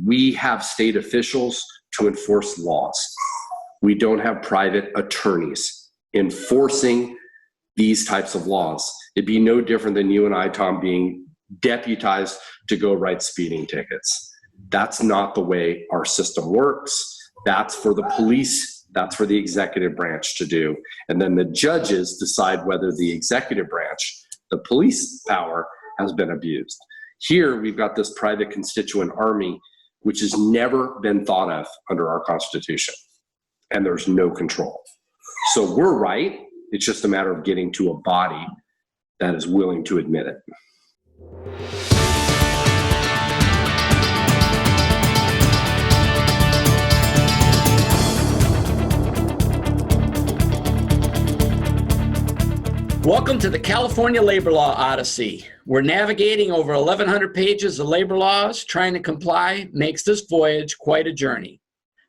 we have state officials to enforce laws. We don't have private attorneys enforcing these types of laws. It'd be no different than you and I, Tom, being deputized to go write speeding tickets. That's not the way our system works. That's for the police. That's for the executive branch to do. And then the judges decide whether the executive branch, the police power, has been abused. Here, we've got this private constituent army, which has never been thought of under our Constitution. And there's no control. So we're right. It's just a matter of getting to a body that is willing to admit it. Welcome to the California Labor Law Odyssey. We're navigating over 1,100 pages of labor laws. Trying to comply makes this voyage quite a journey.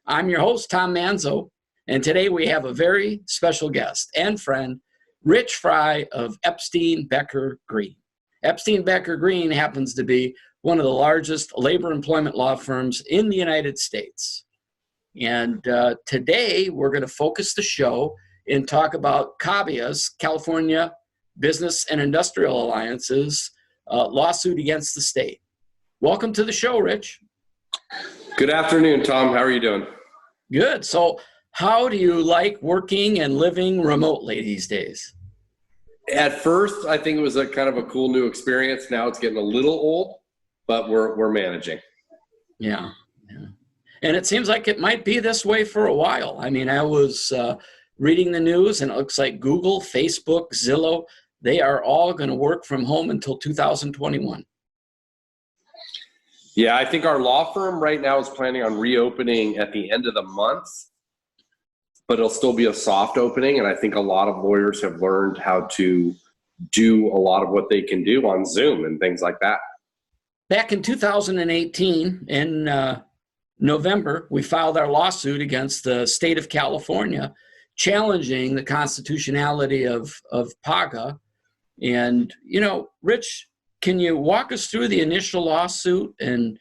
I'm your host, Tom Manzo, and today we have a very special guest and friend, Rich Frey of Epstein Becker Green. Epstein Becker Green happens to be one of the largest labor employment law firms in the United States. And today we're going to focus the show and talk about CABIA's, California Business and Industrial Alliance's lawsuit against the state. Welcome to the show, Rich. Good afternoon, Tom. How are you doing? Good. So how do you like working and living remotely these days? At first, I think it was a kind of a cool new experience. Now it's getting a little old, but we're managing. Yeah. And it seems like it might be this way for a while. I mean, I was reading the news, and it looks like Google, Facebook, Zillow, they are all going to work from home until 2021. Yeah, I think our law firm right now is planning on reopening at the end of the month, but it'll still be a soft opening. And I think a lot of lawyers have learned how to do a lot of what they can do on Zoom and things like that. Back in 2018, in November, we filed our lawsuit against the state of California, challenging the constitutionality of PAGA. And, Rich, can you walk us through the initial lawsuit and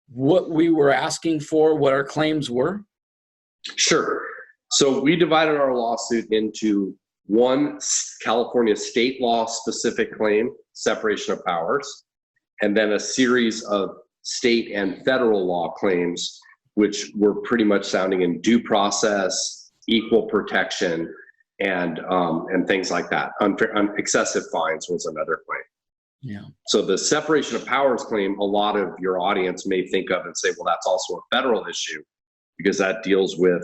what we were asking for, what our claims were? Sure. So we divided our lawsuit into one California state law specific claim, separation of powers, and then a series of state and federal law claims, which were pretty much sounding in due process, equal protection, and things like that. Excessive fines was another claim. Yeah. So the separation of powers claim, a lot of your audience may think of and say, well, that's also a federal issue, because that deals with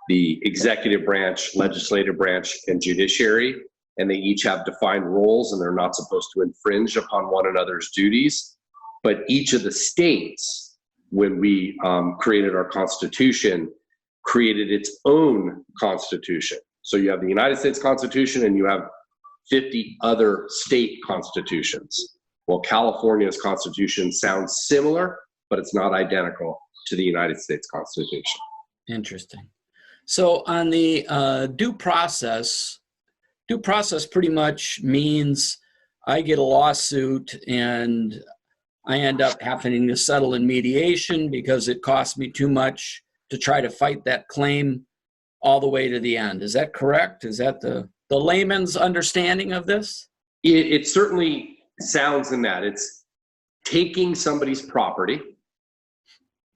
the executive branch, legislative branch, and judiciary, and they each have defined roles, and they're not supposed to infringe upon one another's duties. But each of the states, when we created our Constitution, created its own constitution. So you have the United States Constitution and you have 50 other state constitutions. Well, California's constitution sounds similar, but it's not identical to the United States Constitution. Interesting. So on the due process pretty much means I get a lawsuit and I end up having to settle in mediation because it costs me too much to try to fight that claim all the way to the end. Is that correct? Is that the layman's understanding of this? It certainly sounds in that. It's taking somebody's property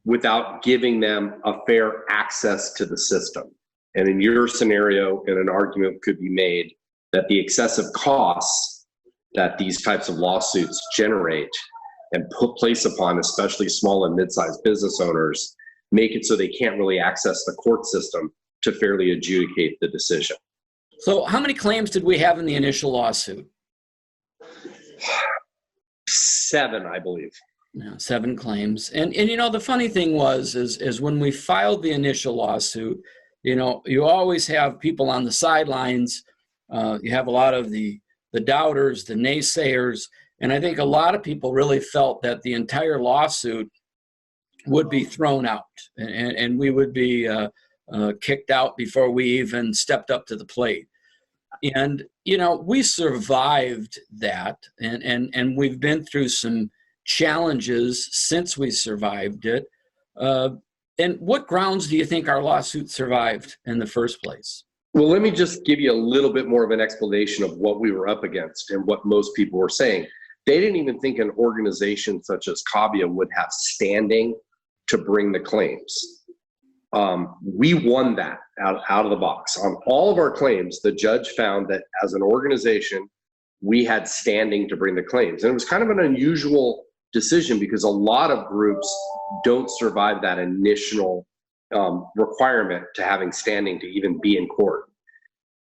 without giving them a fair access to the system. And in your scenario, an argument could be made that the excessive costs that these types of lawsuits generate and place upon especially small and mid-sized business owners make it so they can't really access the court system to fairly adjudicate the decision. So how many claims did we have in the initial lawsuit? 7, I believe. Yeah, 7 claims. And the funny thing is when we filed the initial lawsuit, you always have people on the sidelines. You have a lot of the doubters, the naysayers. And I think a lot of people really felt that the entire lawsuit would be thrown out and we would be kicked out before we even stepped up to the plate. And, we survived that and we've been through some challenges since we survived it. And what grounds do you think our lawsuit survived in the first place? Well, let me just give you a little bit more of an explanation of what we were up against and what most people were saying. They didn't even think an organization such as CABIA would have standing to bring the claims. We won that out of the box. On all of our claims, the judge found that as an organization, we had standing to bring the claims. And it was kind of an unusual decision because a lot of groups don't survive that initial requirement to having standing to even be in court.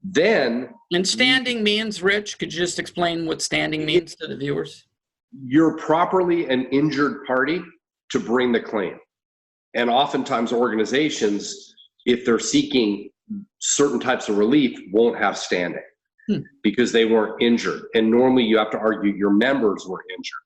Then, and standing means, Rich, could you just explain what standing means to the viewers? You're properly an injured party to bring the claim. And oftentimes organizations, if they're seeking certain types of relief, won't have standing because they weren't injured. And normally you have to argue your members were injured.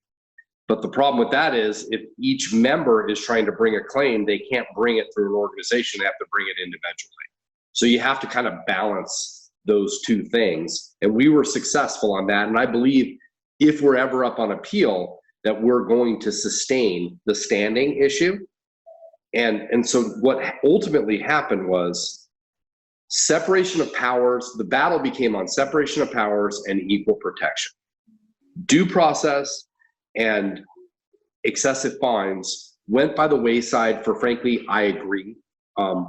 But the problem with that is if each member is trying to bring a claim, they can't bring it through an organization. They have to bring it individually. So you have to kind of balance those two things. And we were successful on that. And I believe if we're ever up on appeal, that we're going to sustain the standing issue. And so what ultimately happened was separation of powers. The battle became on separation of powers and equal protection. Due process and excessive fines went by the wayside for, frankly, I agree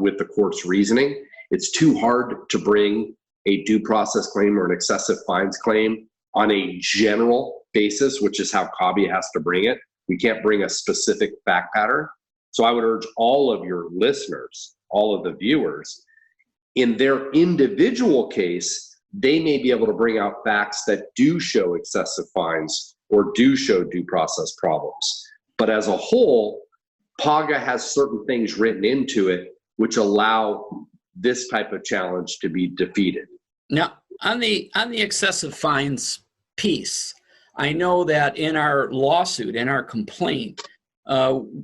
with the court's reasoning. It's too hard to bring a due process claim or an excessive fines claim on a general basis, which is how CABIA has to bring it. We can't bring a specific fact pattern. So I would urge all of your listeners, all of the viewers, in their individual case, they may be able to bring out facts that do show excessive fines or do show due process problems. But as a whole, PAGA has certain things written into it which allow this type of challenge to be defeated. Now, on the excessive fines piece, I know that in our lawsuit, in our complaint,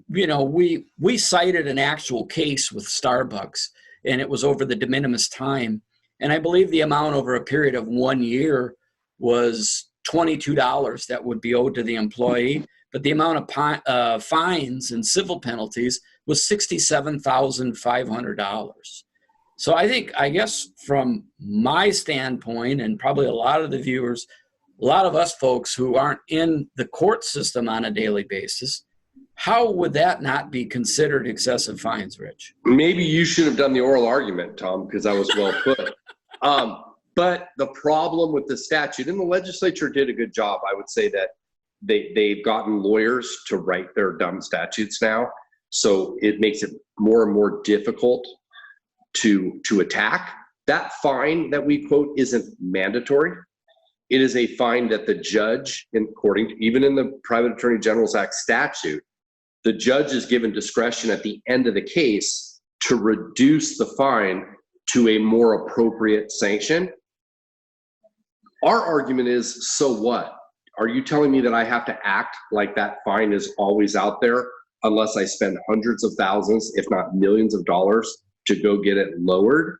we cited an actual case with Starbucks, and it was over the de minimis time. And I believe the amount over a period of 1 year was $22 that would be owed to the employee, but the amount of fines and civil penalties was $67,500. So I guess from my standpoint, and probably a lot of the viewers, a lot of us folks who aren't in the court system on a daily basis, how would that not be considered excessive fines, Rich? Maybe you should have done the oral argument, Tom, because that was well put. But the problem with the statute, and the legislature did a good job, I would say that they've gotten lawyers to write their dumb statutes now. So it makes it more and more difficult to attack. That fine that we quote isn't mandatory. It is a fine that the judge, according to, even in the Private Attorney General's Act statute, the judge is given discretion at the end of the case to reduce the fine to a more appropriate sanction. Our argument is, so what? Are you telling me that I have to act like that fine is always out there unless I spend hundreds of thousands, if not millions of dollars to go get it lowered?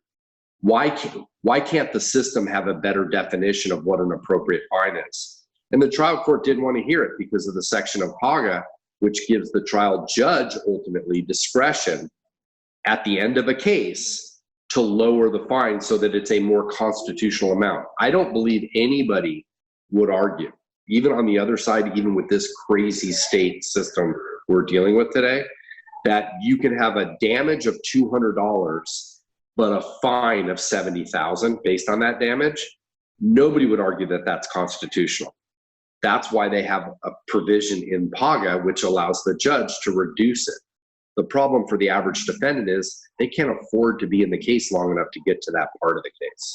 Why can't the system have a better definition of what an appropriate fine is? And the trial court didn't want to hear it because of the section of PAGA, which gives the trial judge ultimately discretion at the end of a case to lower the fine so that it's a more constitutional amount. I don't believe anybody would argue, even on the other side, even with this crazy state system we're dealing with today, that you can have a damage of $200, but a fine of $70,000 based on that damage. Nobody would argue that that's constitutional. That's why they have a provision in PAGA which allows the judge to reduce it. The problem for the average defendant is they can't afford to be in the case long enough to get to that part of the case.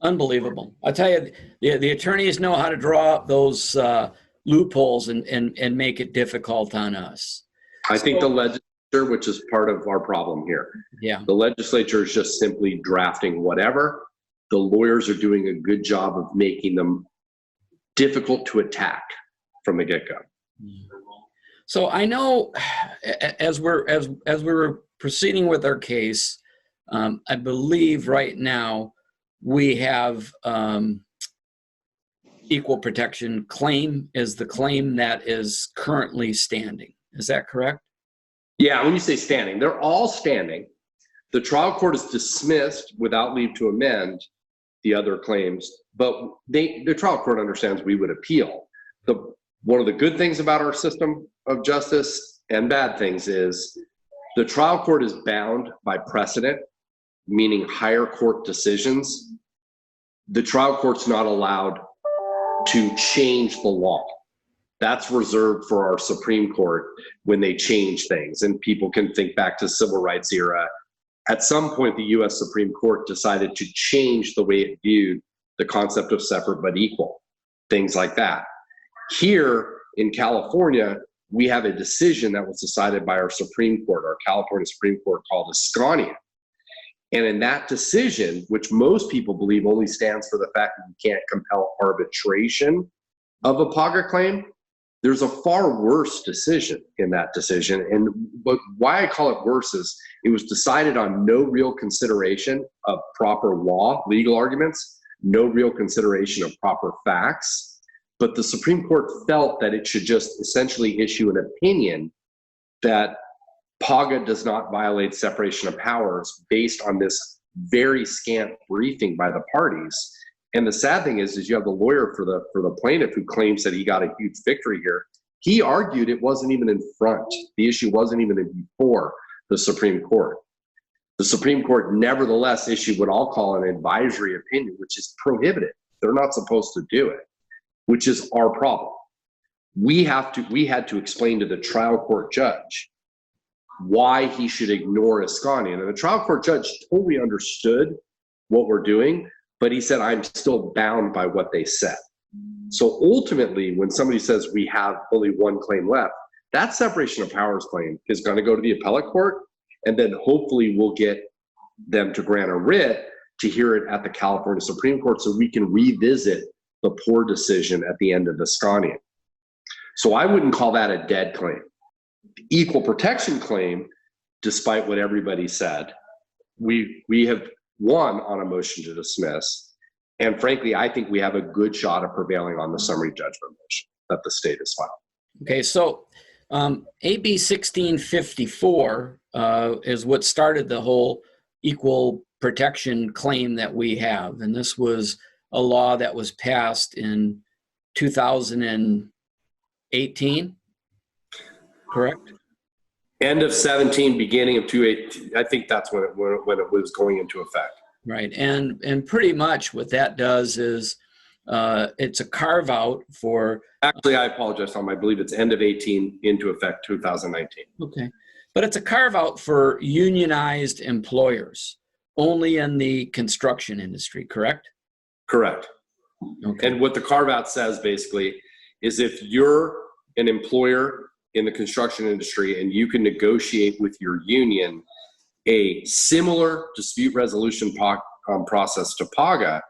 Unbelievable. I tell you, the attorneys know how to draw up those loopholes and make it difficult on us. I think the legislature, which is part of our problem here, the legislature is just simply drafting whatever. The lawyers are doing a good job of making them difficult to attack from the get-go. So I know as we're proceeding with our case, I believe right now we have equal protection claim is the claim that is currently standing. Is that correct? Yeah, when you say standing, they're all standing. The trial court has dismissed without leave to amend the other claims, but the trial court understands we would appeal. One of the good things about our system of justice and bad things is the trial court is bound by precedent, meaning higher court decisions. The trial court's not allowed to change the law. That's reserved for our Supreme Court when they change things. And people can think back to civil rights era. At some point, the US Supreme Court decided to change the way it viewed the concept of separate but equal, things like that. Here in California, we have a decision that was decided by our Supreme Court, our California Supreme Court, called Ascania. And in that decision, which most people believe only stands for the fact that you can't compel arbitration of a PAGA claim, there's a far worse decision in that decision. But why I call it worse is it was decided on no real consideration of proper law, legal arguments, no real consideration of proper facts. But the Supreme Court felt that it should just essentially issue an opinion that PAGA does not violate separation of powers based on this very scant briefing by the parties. And the sad thing is you have the lawyer for the plaintiff who claims that he got a huge victory here. He argued it wasn't even in front. The issue wasn't even before the Supreme Court. The Supreme Court nevertheless issued what I'll call an advisory opinion, which is prohibited. They're not supposed to do it, which is our problem. We had to explain to the trial court judge why he should ignore Ascania. And the trial court judge totally understood what we're doing, but he said, I'm still bound by what they said. So ultimately, when somebody says we have only one claim left, that separation of powers claim is going to go to the appellate court, and then hopefully we'll get them to grant a writ to hear it at the California Supreme Court so we can revisit the poor decision at the end of Ascania. So I wouldn't call that a dead claim. The equal protection claim, despite what everybody said, we have won on a motion to dismiss. And frankly, I think we have a good shot of prevailing on the summary judgment motion that the state has filed. Okay, so AB 1654 is what started the whole equal protection claim that we have. And this was a law that was passed in 2018, correct? End of 17, beginning of 2018. I think that's when it was going into effect. Right, and pretty much what that does is it's a carve out for. Actually, I apologize, Tom. I believe it's end of 18 into effect 2019. Okay, but it's a carve out for unionized employers only in the construction industry, correct? Correct. Okay. And what the carve out says basically is if you're an employer in the construction industry and you can negotiate with your union a similar dispute resolution process to PAGA,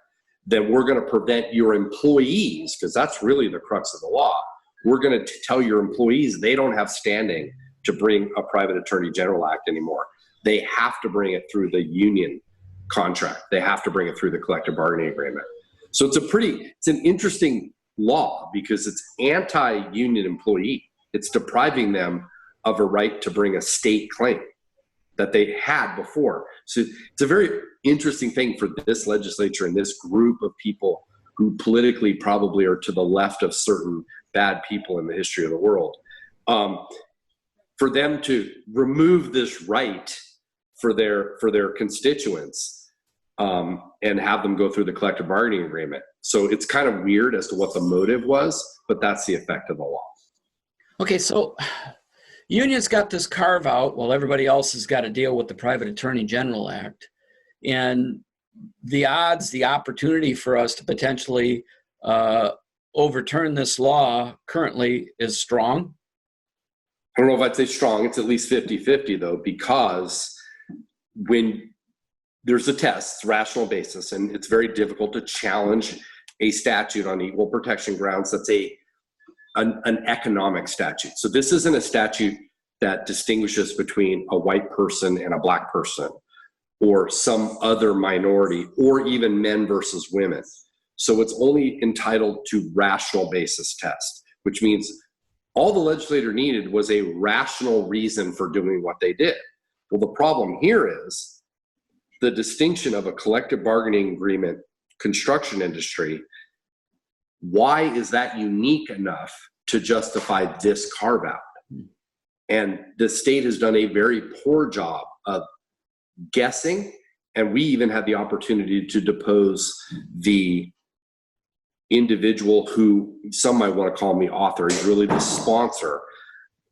then we're going to prevent your employees, because that's really the crux of the law. We're going to tell your employees they don't have standing to bring a private attorney general act anymore. They have to bring it through the union contract. They have to bring it through the collective bargaining agreement. So it's an interesting law because it's anti-union employee. It's depriving them of a right to bring a state claim that they had before. So it's a very interesting thing for this legislature and this group of people who politically probably are to the left of certain bad people in the history of the world, for them to remove this right for their constituents and have them go through the collective bargaining agreement. So it's kind of weird as to what the motive was, but that's the effect of the law. Okay, so unions got this carve out while everybody else has got to deal with the Private Attorney General Act. And the opportunity for us to potentially overturn this law currently is strong. I don't know if I'd say strong. It's at least 50-50 though, because when there's a test, it's rational basis, and it's very difficult to challenge a statute on equal protection grounds that's an economic statute. So this isn't a statute that distinguishes between a white person and a black person or some other minority or even men versus women. So it's only entitled to rational basis test, which means All the legislator needed was a rational reason for doing what they did. Well, the problem here is the distinction of a collective bargaining agreement construction industry. Why is that unique enough to justify this carve out? And the state has done a very poor job of guessing, and we even had the opportunity to depose the individual who some might want to call me author. He's really the sponsor.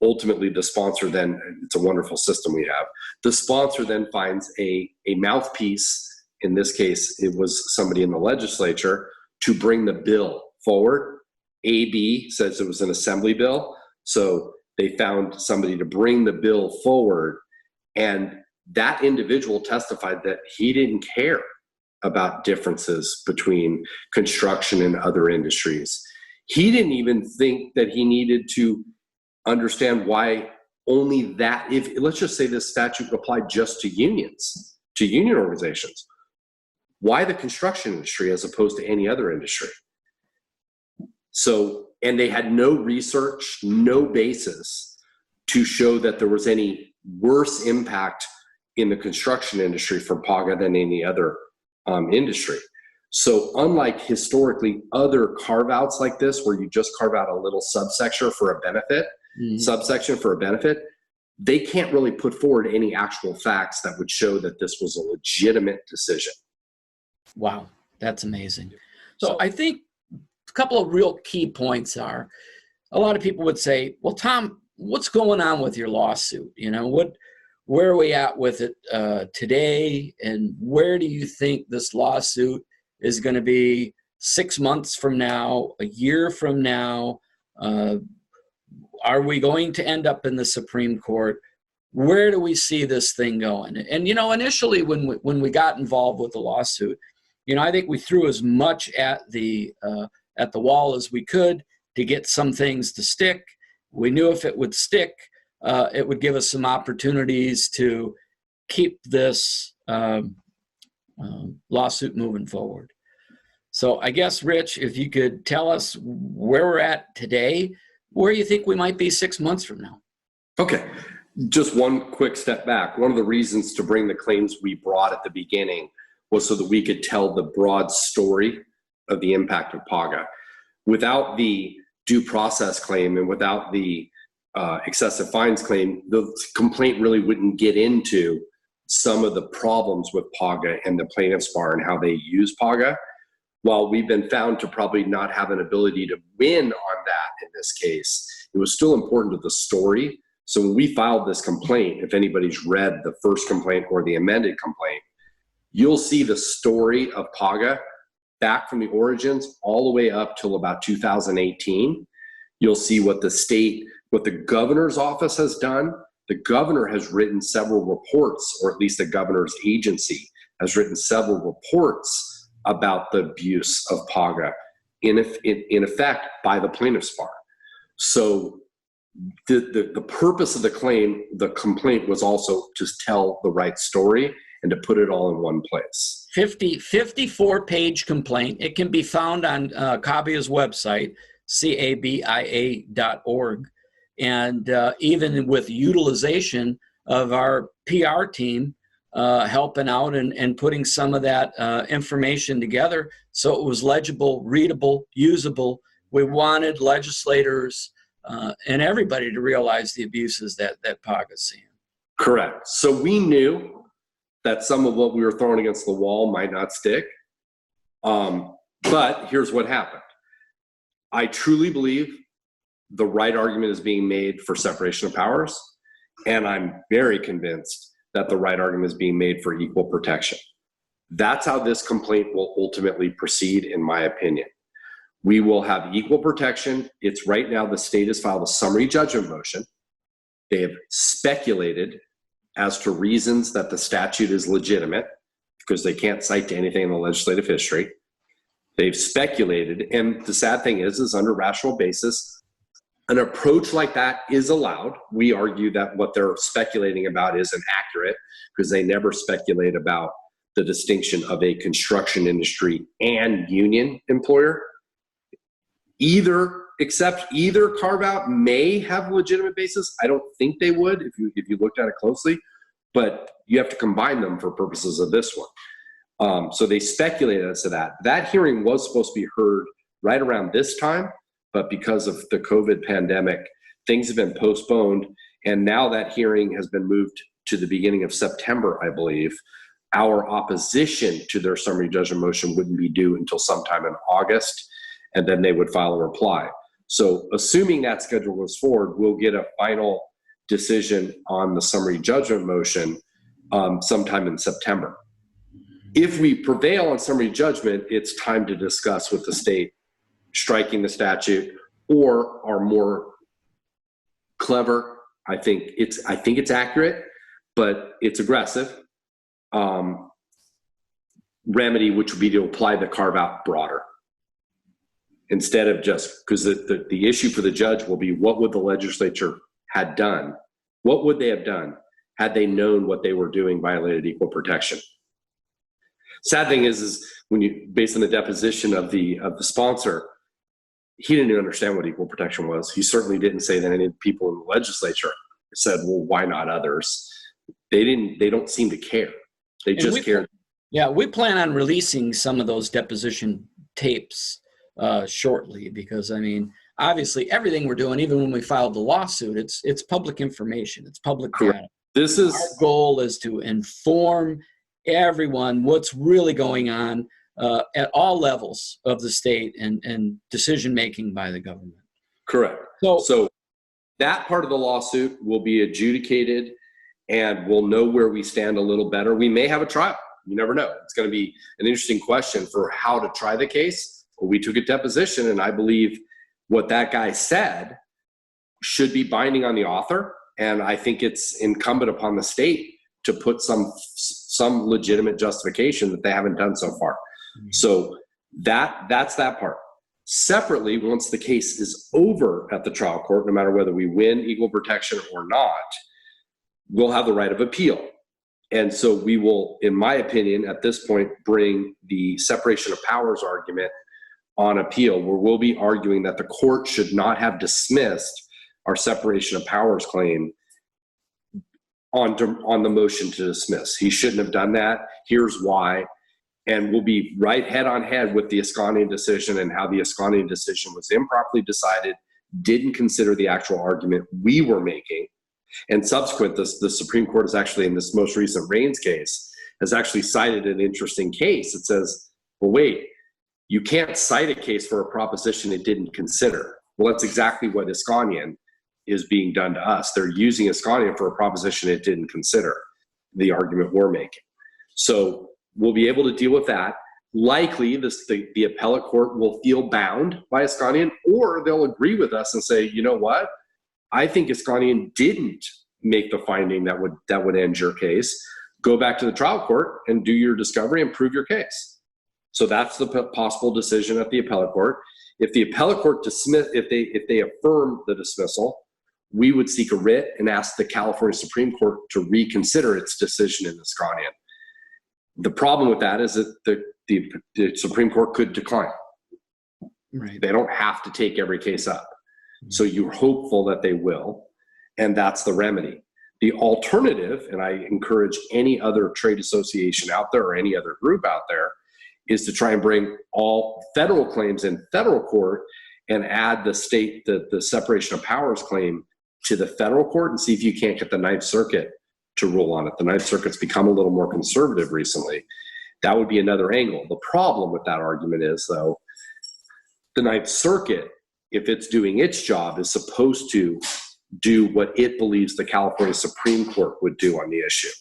Ultimately, the sponsor then, it's a wonderful system we have. The sponsor then finds a mouthpiece. In this case, it was somebody in the legislature to bring the bill forward. AB says it was an assembly bill. So they found somebody to bring the bill forward. And that individual testified that he didn't care about differences between construction and other industries. He didn't even think that he needed to understand why only that, if let's just say this statute applied just to unions, to union organizations, why the construction industry as opposed to any other industry? So, and they had no research, no basis to show that there was any worse impact in the construction industry for PAGA than any other industry. So unlike historically other carve-outs like this, where you just carve out a little subsection for a benefit, they can't really put forward any actual facts that would show that this was a legitimate decision. Wow, that's amazing. So I think a couple of real key points are, a lot of people would say, well, Tom, what's going on with your lawsuit? You know, where are we at with it today? And where do you think this lawsuit is going to be 6 months from now, a year from now? Are we going to end up in the Supreme Court? Where do we see this thing going? And, you know, initially when we got involved with the lawsuit, you know, I think we threw as much at the wall as we could to get some things to stick. We knew if it would stick, it would give us some opportunities to keep this lawsuit moving forward. So I guess, Rich, if you could tell us where we're at today, where you think we might be 6 months from now. Okay, just one quick step back. One of the reasons to bring the claims we brought at the beginning was so that we could tell the broad story of the impact of PAGA. Without the due process claim and without the excessive fines claim, the complaint really wouldn't get into some of the problems with PAGA and the plaintiff's bar and how they use PAGA. While we've been found to probably not have an ability to win on that in this case, it was still important to the story. So when we filed this complaint, if anybody's read the first complaint or the amended complaint, you'll see the story of PAGA back from the origins all the way up till about 2018. You'll see what the governor's office has done. The governor has written several reports, or at least the governor's agency has written several reports about the abuse of PAGA in effect by the plaintiff's bar. So the purpose of the complaint was also to tell the right story and to put it all in one place. 54-page complaint. It can be found on CABIA's website, cabia.org. And even with utilization of our PR team helping out and putting some of that information together so it was legible, readable, usable. We wanted legislators and everybody to realize the abuses that PAGA is seeing. Correct. So we knew that some of what we were throwing against the wall might not stick. But here's what happened. I truly believe the right argument is being made for separation of powers, and I'm very convinced that the right argument is being made for equal protection. That's how this complaint will ultimately proceed, in my opinion. We will have equal protection. It's right now, the state has filed a summary judgment motion. They have speculated as to reasons that the statute is legitimate because they can't cite to anything in the legislative history. They've speculated, and the sad thing is under rational basis, an approach like that is allowed. We argue that what they're speculating about isn't accurate because they never speculate about the distinction of a construction industry and union employer. Either except either carve out may have legitimate basis. I don't think they would if you looked at it closely, but you have to combine them for purposes of this one. So they speculated as to that. That hearing was supposed to be heard right around this time, but because of the COVID pandemic, things have been postponed, and now that hearing has been moved to the beginning of September, I believe. Our opposition to their summary judgment motion wouldn't be due until sometime in August, and then they would file a reply. So assuming that schedule goes forward, we'll get a final decision on the summary judgment motion sometime in September. If we prevail on summary judgment, it's time to discuss with the state striking the statute, or our more clever, I think it's accurate, but it's aggressive, remedy, which would be to apply the carve out broader. Instead of just, because the issue for the judge will be, what would the legislature had done? What would they have done had they known what they were doing violated equal protection? Sad thing is when you, based on the deposition of the sponsor, he didn't even understand what equal protection was. He certainly didn't say that any of the people in the legislature said, well, why not others? They don't seem to care. They just care. Yeah, we plan on releasing some of those deposition tapes shortly, because I mean, obviously everything we're doing, even when we filed the lawsuit, it's public information. It's public data. Our goal is to inform everyone what's really going on at all levels of the state and decision-making by the government. Correct. So that part of the lawsuit will be adjudicated, and we'll know where we stand a little better. We may have a trial. You never know. It's going to be an interesting question for how to try the case. Well, we took a deposition, and I believe what that guy said should be binding on the author, and I think it's incumbent upon the state to put some legitimate justification that they haven't done so far. Mm-hmm. So that's that part. Separately, once the case is over at the trial court, no matter whether we win equal protection or not, we'll have the right of appeal. And so we will, in my opinion, at this point, bring the separation of powers argument on appeal, where we'll be arguing that the court should not have dismissed our separation of powers claim on the motion to dismiss. He shouldn't have done that. Here's why. And we'll be right head on head with the Ascanian decision and how the Ascanian decision was improperly decided, didn't consider the actual argument we were making. And subsequent, the Supreme Court is actually, in this most recent Raines case, has actually cited an interesting case. It says, well, wait, you can't cite a case for a proposition it didn't consider. Well, that's exactly what Ascanian is being done to us. They're using Ascanian for a proposition it didn't consider, the argument we're making. So we'll be able to deal with that. Likely, the appellate court will feel bound by Ascanian, or they'll agree with us and say, you know what? I think Ascanian didn't make the finding that would end your case. Go back to the trial court and do your discovery and prove your case. So that's the possible decision at the appellate court. If the appellate court if they affirm the dismissal, we would seek a writ and ask the California Supreme Court to reconsider its decision in Ascanian. The problem with that is that the Supreme Court could decline. Right. They don't have to take every case up. So you're hopeful that they will, and that's the remedy. The alternative, and I encourage any other trade association out there or any other group out there, is to try and bring all federal claims in federal court and add the separation of powers claim to the federal court and see if you can't get the Ninth Circuit to rule on it. The Ninth Circuit's become a little more conservative recently. That would be another angle. The problem with that argument is, though, the Ninth Circuit, if it's doing its job, is supposed to do what it believes the California Supreme Court would do on the issue.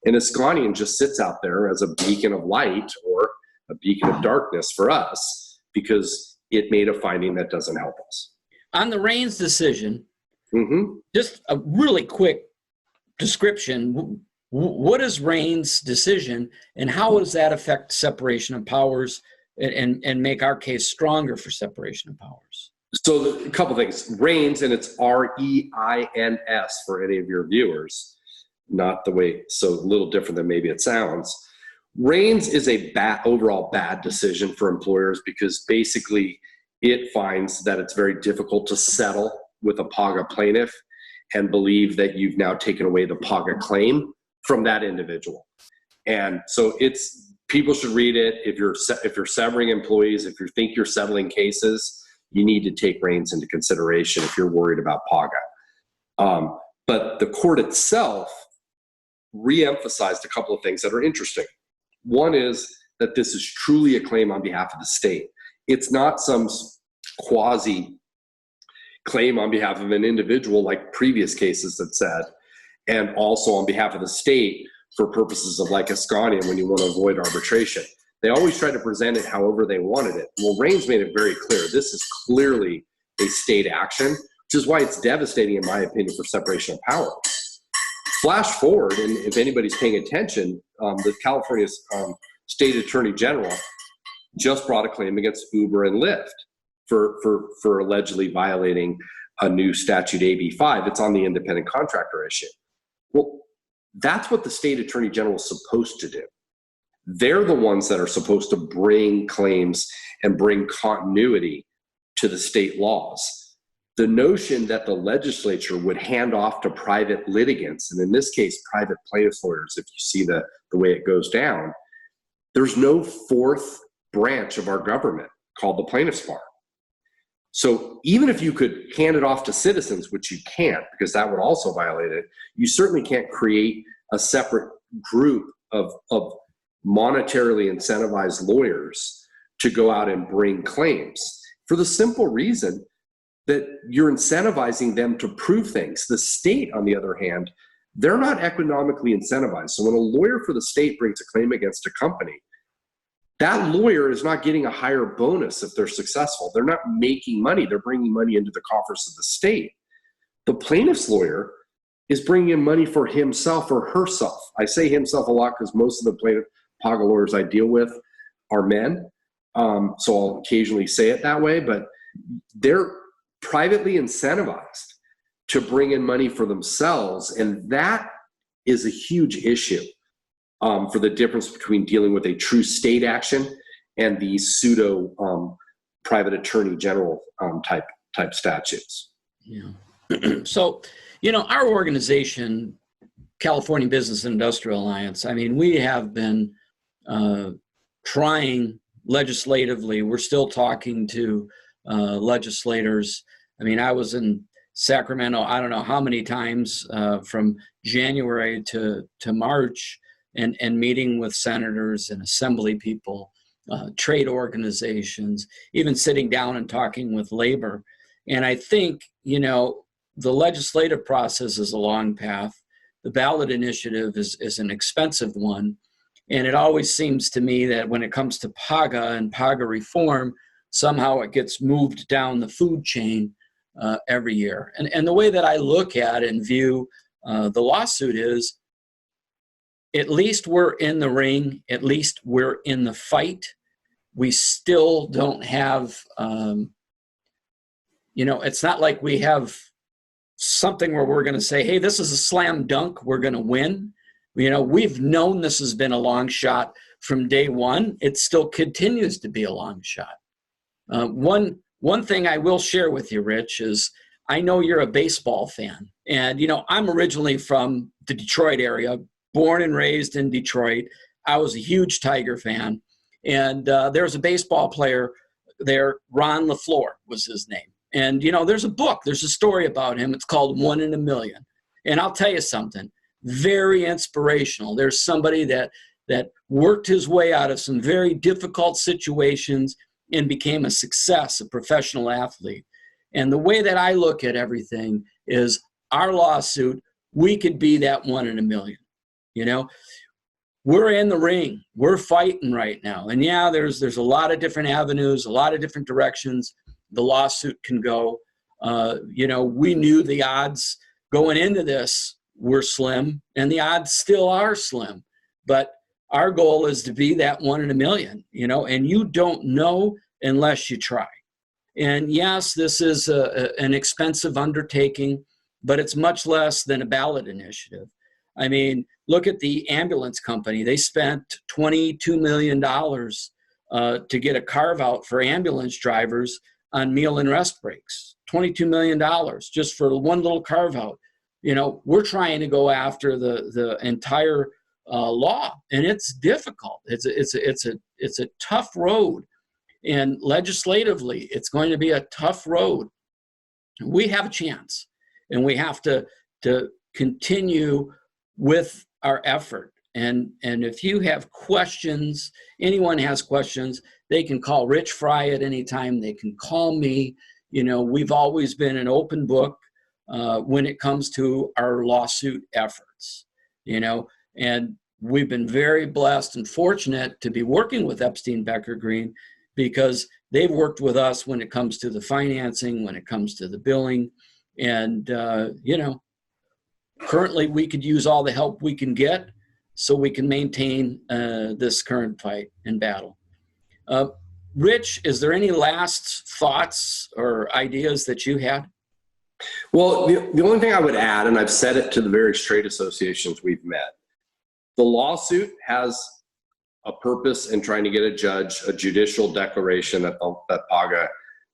And Ascanian just sits out there as a beacon of light or a beacon of darkness for us because it made a finding that doesn't help us. On the Raines decision, just a really quick description. What is Raines' decision, and how does that affect separation of powers and make our case stronger for separation of powers? So a couple things. Raines, and it's R-E-I-N-S for any of your viewers, not the way, so a little different than maybe it sounds. Raines is a overall bad decision for employers because basically it finds that it's very difficult to settle with a PAGA plaintiff and believe that you've now taken away the PAGA claim from that individual. And so people should read it. If you're severing employees, if you think you're settling cases, you need to take reins into consideration if you're worried about PAGA. But the court itself re-emphasized a couple of things that are interesting. One is that this is truly a claim on behalf of the state. It's not some quasi claim on behalf of an individual like previous cases that said, and also on behalf of the state for purposes of like Ascanian when you want to avoid arbitration. They always try to present it however they wanted it. Well, Raines made it very clear. This is clearly a state action, which is why it's devastating, in my opinion, for separation of power. Flash forward, and if anybody's paying attention, the California's state attorney general just brought a claim against Uber and Lyft for allegedly violating a new statute, AB5. It's on the independent contractor issue. Well, that's what the state attorney general is supposed to do. They're the ones that are supposed to bring claims and bring continuity to the state laws. The notion that the legislature would hand off to private litigants, and in this case, private plaintiffs' lawyers, if you see the way it goes down, there's no fourth branch of our government called the plaintiffs' bar. So even if you could hand it off to citizens, which you can't because that would also violate it, you certainly can't create a separate group of monetarily incentivized lawyers to go out and bring claims for the simple reason that you're incentivizing them to prove things. The state, on the other hand, they're not economically incentivized. So when a lawyer for the state brings a claim against a company, that lawyer is not getting a higher bonus if they're successful. They're not making money. They're bringing money into the coffers of the state. The plaintiff's lawyer is bringing in money for himself or herself. I say himself a lot because most of the plaintiff PAGA lawyers I deal with are men. So I'll occasionally say it that way, but they're privately incentivized to bring in money for themselves. And that is a huge issue. For the difference between dealing with a true state action and the pseudo private attorney general type statutes. Yeah. So, our organization, California Business and Industrial Alliance, I mean, we have been trying legislatively. We're still talking to legislators. I mean, I was in Sacramento, I don't know how many times from January to March, and meeting with senators and assembly people, trade organizations, even sitting down and talking with labor. And I think, the legislative process is a long path. The ballot initiative is an expensive one. And it always seems to me that when it comes to PAGA and PAGA reform, somehow it gets moved down the food chain every year. And the way that I look at and view the lawsuit is, at least we're in the ring. At least we're in the fight. We still don't have, it's not like we have something where we're going to say, hey, this is a slam dunk. We're going to win. We've known this has been a long shot from day one. It still continues to be a long shot. One thing I will share with you, Rich, is I know you're a baseball fan. And, I'm originally from the Detroit area, born and raised in Detroit. I was a huge Tiger fan. And there was a baseball player there, Ron LaFleur was his name. And, there's a story about him. It's called 1 in a Million. And I'll tell you something, very inspirational. There's somebody that worked his way out of some very difficult situations and became a success, a professional athlete. And the way that I look at everything is our lawsuit, we could be that 1 in a million. We're in the ring. We're fighting right now. And yeah, there's a lot of different avenues, a lot of different directions the lawsuit can go. We knew the odds going into this were slim, and the odds still are slim. But our goal is to be that 1 in a million, and you don't know unless you try. And yes, this is an expensive undertaking, but it's much less than a ballot initiative. I mean, look at the ambulance company. They spent $22 million to get a carve out for ambulance drivers on meal and rest breaks, $22 million just for one little carve out. We're trying to go after the entire law, and it's difficult. It's a tough road, and legislatively, it's going to be a tough road. We have a chance, and we have to continue with our effort. And if you have questions, anyone has questions, they can call Rich Frey at any time. They can call me. We've always been an open book when it comes to our lawsuit efforts, and we've been very blessed and fortunate to be working with Epstein Becker Green, because they've worked with us when it comes to the financing, when it comes to the billing. And, currently we could use all the help we can get so we can maintain this current fight and battle. Rich, is there any last thoughts or ideas that you had? Well, the only thing I would add, and I've said it to the various trade associations we've met, the lawsuit has a purpose in trying to get a judicial declaration that PAGA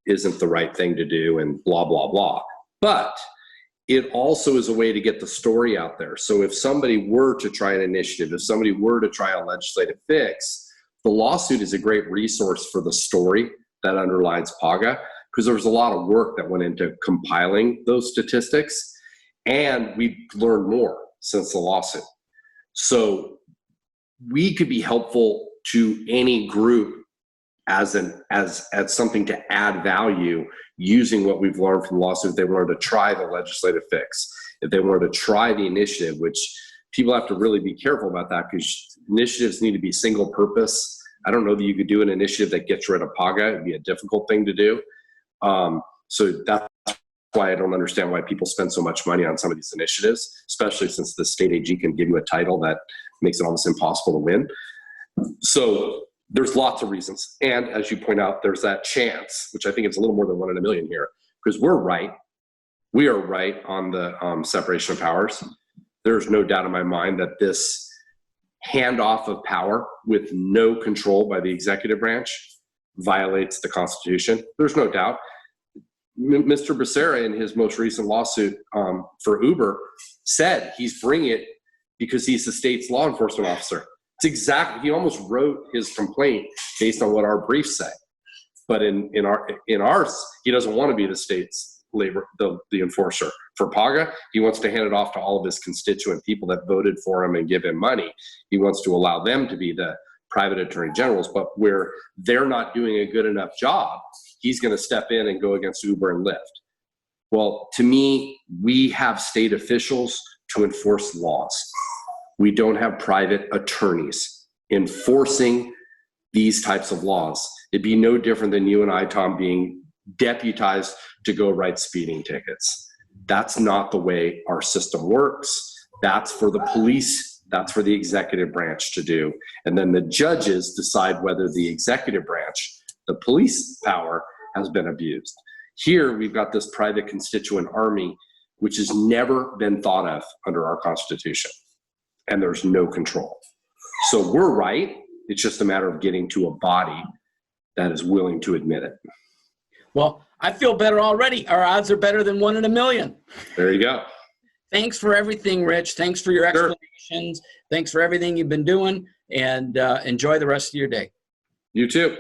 isn't the right thing to do and blah, blah, blah. But it also is a way to get the story out there. So if somebody were to try an initiative, if somebody were to try a legislative fix, the lawsuit is a great resource for the story that underlines PAGA, because there was a lot of work that went into compiling those statistics, and we've learned more since the lawsuit. So we could be helpful to any group as something to add value using what we've learned from the lawsuit. If they wanted to try the legislative fix, if they wanted to try the initiative, which people have to really be careful about that, because initiatives need to be single purpose. I don't know that you could do an initiative that gets rid of PAGA. It'd be a difficult thing to do. So that's why I don't understand why people spend so much money on some of these initiatives, especially since the state AG can give you a title that makes it almost impossible to win. So there's lots of reasons. And as you point out, there's that chance, which I think it's a little more than 1 in a million here, because we're right. We are right on the separation of powers. There's no doubt in my mind that this handoff of power with no control by the executive branch violates the Constitution. There's no doubt. Mr. Becerra, in his most recent lawsuit for Uber, said he's bringing it because he's the state's law enforcement officer. It's exactly, he almost wrote his complaint based on what our briefs say. But in ours, he doesn't want to be the state's labor, the enforcer. For PAGA, he wants to hand it off to all of his constituent people that voted for him and give him money. He wants to allow them to be the private attorney generals, but where they're not doing a good enough job, he's going to step in and go against Uber and Lyft. Well, to me, we have state officials to enforce laws. We don't have private attorneys enforcing these types of laws. It'd be no different than you and I, Tom, being deputized to go write speeding tickets. That's not the way our system works. That's for the police. That's for the executive branch to do. And then the judges decide whether the executive branch, the police power, has been abused. Here, we've got this private constituent army, which has never been thought of under our Constitution. And there's no control. So we're right. It's just a matter of getting to a body that is willing to admit it. Well, I feel better already. Our odds are better than 1 in a million. There you go. Thanks for everything, Rich. Thanks for your explanations. Thanks for everything you've been doing, and enjoy the rest of your day. You too.